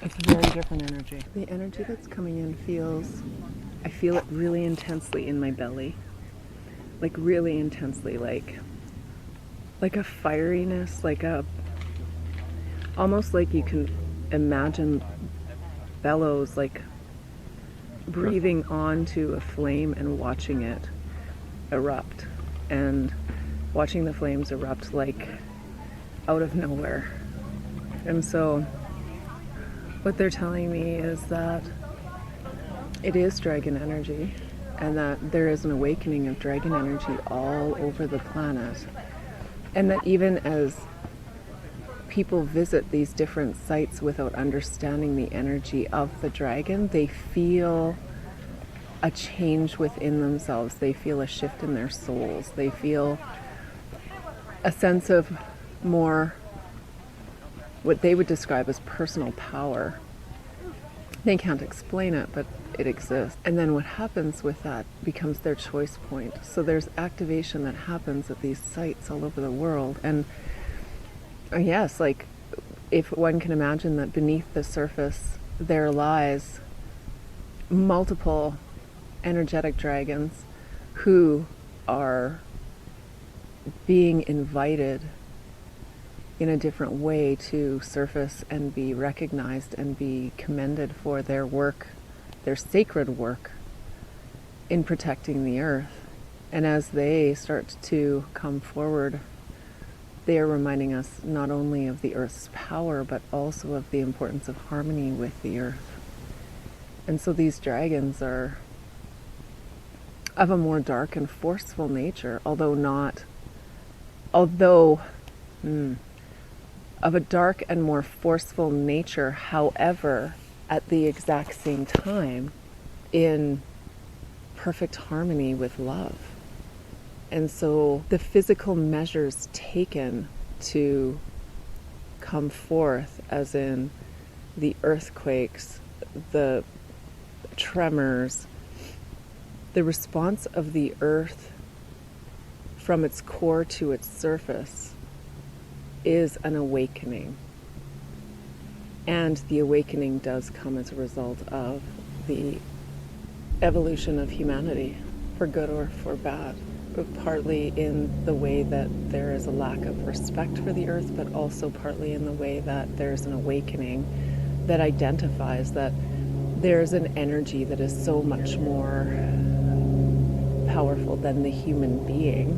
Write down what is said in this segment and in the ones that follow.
It's a very different energy. The energy that's coming in I feel it really intensely in my belly. Like really intensely, like a fieriness, almost like you can imagine bellows, like breathing onto a flame and watching it erupt, and watching the flames erupt like out of nowhere. And so what they're telling me is that it is dragon energy, and that there is an awakening of dragon energy all over the planet. And that even as people visit these different sites without understanding the energy of the dragon, they feel a change within themselves. They feel a shift in their souls. They feel a sense of more what they would describe as personal power. They can't explain it, but it exists. And then what happens with that becomes their choice point. So there's activation that happens at these sites all over the world. And yes, like if one can imagine that beneath the surface there lies multiple energetic dragons who are being invited in a different way to surface and be recognized and be commended for their work, their sacred work in protecting the earth. And as they start to come forward, they are reminding us not only of the earth's power, but also of the importance of harmony with the earth. And so these dragons are of a more dark and forceful nature, of a dark and more forceful nature, however, at the exact same time, in perfect harmony with love. And so the physical measures taken to come forth, as in the earthquakes, the tremors, the response of the earth from its core to its surface, is an awakening. And the awakening does come as a result of the evolution of humanity, for good or for bad, but partly in the way that there is a lack of respect for the earth, but also partly in the way that there's an awakening that identifies that there's an energy that is so much more powerful than the human being,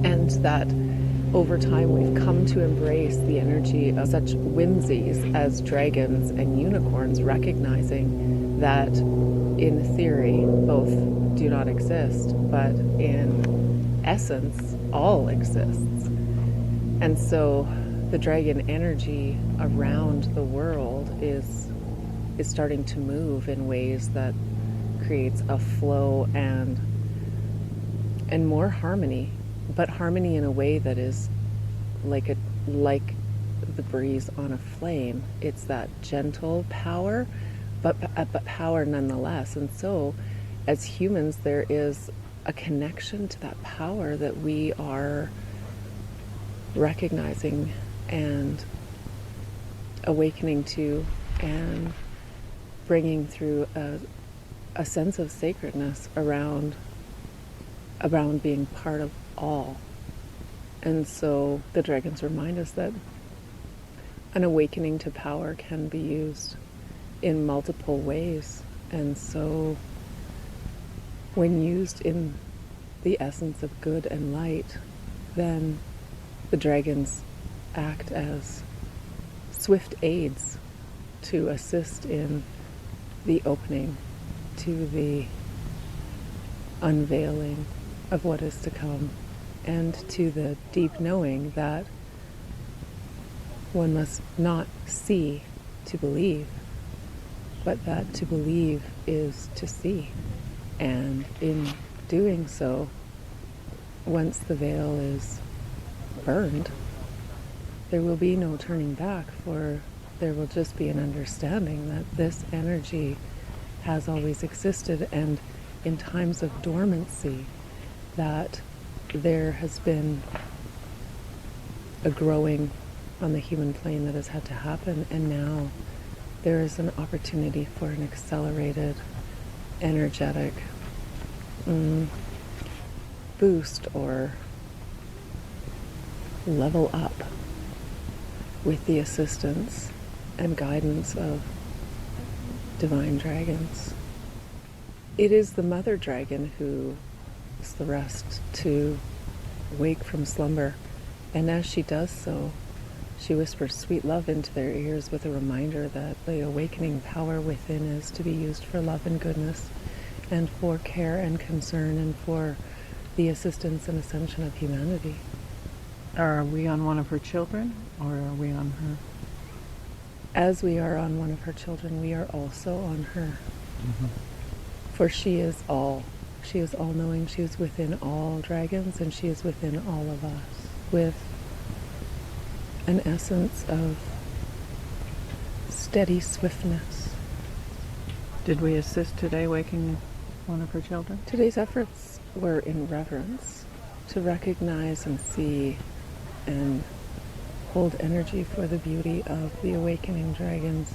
and that over time we've come to embrace the energy of such whimsies as dragons and unicorns, recognizing that in theory both do not exist, but in essence all exists. And so the dragon energy around the world is starting to move in ways that creates a flow and more harmony, but harmony in a way that is like the breeze on a flame. It's that gentle power, but power nonetheless. And so as humans, there is a connection to that power that we are recognizing and awakening to, and bringing through a sense of sacredness around being part of all. And so the dragons remind us that an awakening to power can be used in multiple ways. And so when used in the essence of good and light, then the dragons act as swift aids to assist in the opening to the unveiling of what is to come, and to the deep knowing that one must not see to believe, but that to believe is to see. And in doing so, once the veil is burned, there will be no turning back, for there will just be an understanding that this energy has always existed, and in times of dormancy, that there has been a growing on the human plane that has had to happen, and now there is an opportunity for an accelerated, energetic boost or level up with the assistance and guidance of divine dragons. It is the mother dragon who is the rest to wake from slumber, and as she does so, she whispers sweet love into their ears with a reminder that the awakening power within is to be used for love and goodness and for care and concern and for the assistance and ascension of humanity. Are we on one of her children, or are we on her? As we are on one of her children, we are also on her. For she is all. She is all-knowing. She is within all dragons, and she is within all of us, with an essence of steady swiftness. Did we assist today waking one of her children? Today's efforts were in reverence to recognize and see and hold energy for the beauty of the awakening dragons,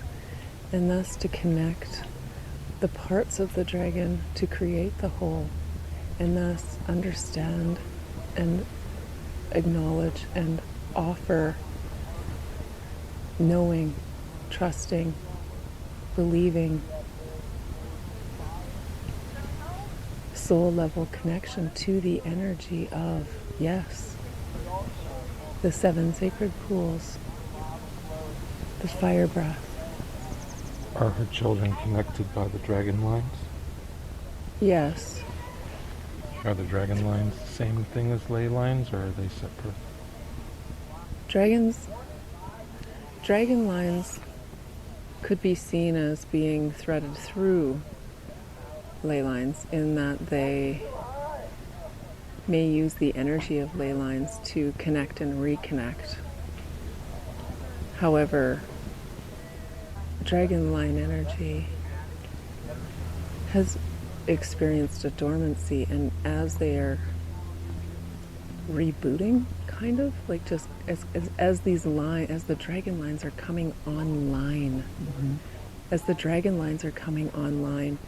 and thus to connect the parts of the dragon to create the whole, and thus understand and acknowledge and offer knowing, trusting, believing, soul level connection to the energy of, yes, the 7 sacred pools, the fire breath. Are her children connected by the dragon lines? Yes. Are the dragon lines the same thing as ley lines, or are they separate? Dragon lines could be seen as being threaded through ley lines in that they may use the energy of ley lines to connect and reconnect. However, dragon line energy has experienced a dormancy, and as they are rebooting, kind of like just as the dragon lines are coming online, as the dragon lines are coming online,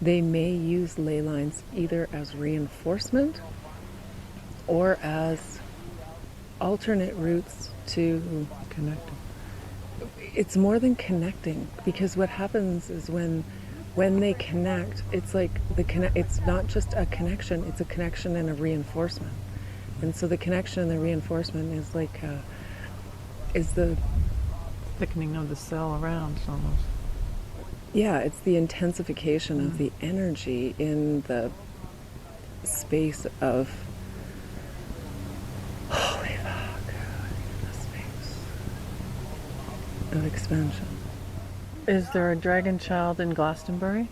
they may use ley lines either as reinforcement or as alternate routes to Connecting. It's more than connecting, because what happens is when they connect, it's like it's not just a connection, it's a connection and a reinforcement. And so the connection and the reinforcement is like is the Thickening of the cell around, almost. yeah, it's the intensification of the energy in the space of holy fuck, the space of expansion. Is there a dragon child in Glastonbury?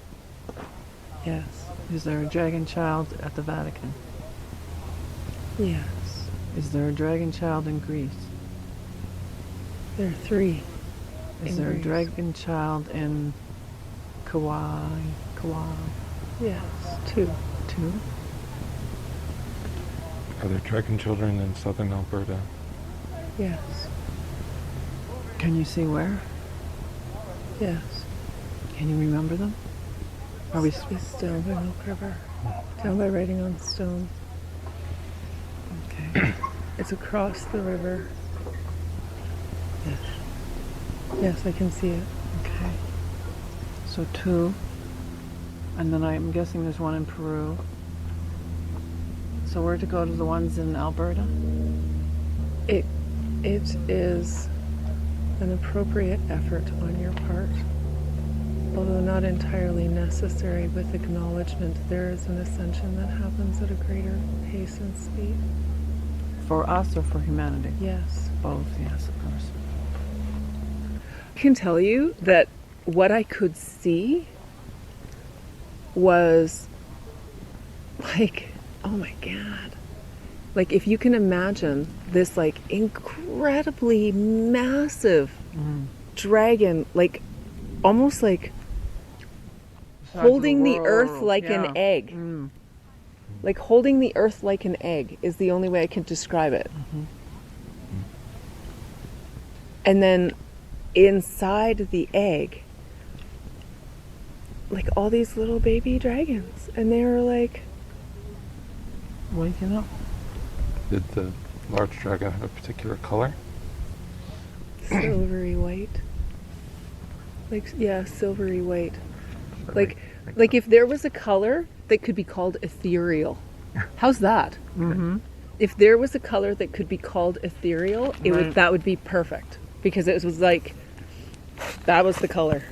Yes. Is there a dragon child at the Vatican? Yes. Is there a dragon child in Greece? There are 3. Is In there Greece. a dragon child in Kauai? Yes. 2. 2? Are there dragon children in southern Alberta? Yes. Can you see where? Yes. Can you remember them? Are we It's down by Milk River. Down by Writing on Stone. okay? It's across the river. Yes. Yes, I can see it. Okay. So 2, and then I'm guessing there's one in Peru. So we're to go to the ones in Alberta? It is an appropriate effort on your part, although not entirely necessary. With acknowledgement, there is an ascension that happens at a greater pace and speed. For us or for humanity? Yes. Both, yes, of course. I can tell you that what I could see was like, oh my God. Like, if you can imagine this like incredibly massive dragon, like almost like holding the earth like an egg. Like holding the earth like an egg is the only way I can describe it. And then inside the egg, like all these little baby dragons, and they were like Waking up. Did the large dragon have a particular color? silvery white. Like, yeah, silvery white. Like if there was a color that could be called ethereal. How's that? Mm-hmm. If there was a color that could be called ethereal, Right. that would be perfect, because it was like that was the color.